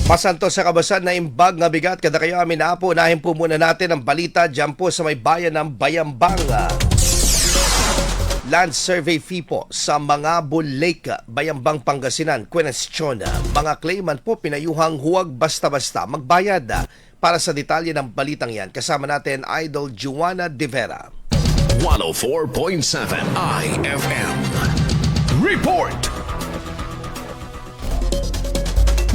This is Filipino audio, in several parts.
Pasanto sa kabasan na imbag nga bigat kada kayo amin na po. Unahin po muna natin ang balita dyan po sa may bayan ng Bayambang. Land survey fee po sa mga Lake, Bayambang, Pangasinan, Quenestiona. Mga claimant po pinayuhang huwag basta-basta magbayad. Para sa detalye ng balitang yan, kasama natin Idol Juana De Vera. 104.7 IFM Report.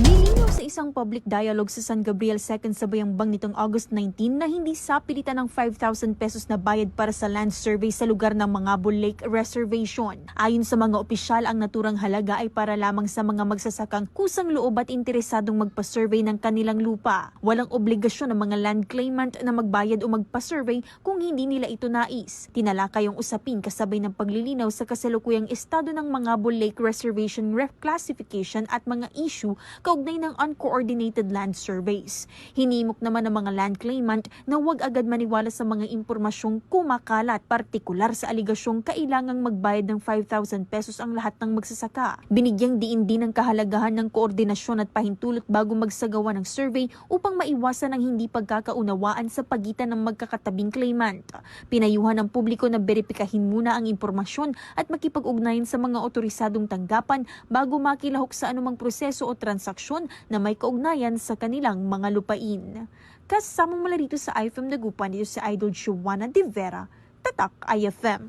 Nilinaw sa isang public dialogue sa San Gabriel 2nd sa Bayambang nitong August 19 na hindi sapilitan ng 5,000 pesos na bayad para sa land survey sa lugar ng Mangabol Lake Reservation. Ayon sa mga opisyal, ang naturang halaga ay para lamang sa mga magsasakang kusang loob at interesadong magpa-survey ng kanilang lupa. Walang obligasyon ng mga land claimant na magbayad o magpa-survey kung hindi nila ito nais. Tinalakay ang usapin kasabay ng paglilinaw sa kasalukuyang estado ng Mangabol Lake Reservation reclassification at mga issue kaugnay ng uncoordinated land surveys. Hinimok naman ng mga land claimant na huwag agad maniwala sa mga impormasyong kumakalat, partikular sa aligasyong kailangang magbayad ng 5,000 pesos ang lahat ng magsasaka. Binigyang diin din ang kahalagahan ng koordinasyon at pahintulot bago magsagawa ng survey upang maiwasan ang hindi pagkakaunawaan sa pagitan ng magkakatabing claimant. Pinayuhan ng publiko na beripikahin muna ang impormasyon at makipag-ugnayan sa mga otorisadong tanggapan bago makilahok sa anumang proseso o transaksyon na may kaugnayan sa kanilang mga lupain. Kasama mula rito sa IFM Dagupan, dito sa Idol Juana De Vera, Tatak IFM.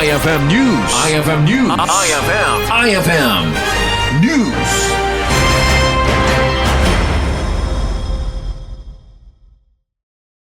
IFM News. IFM News. IFM News.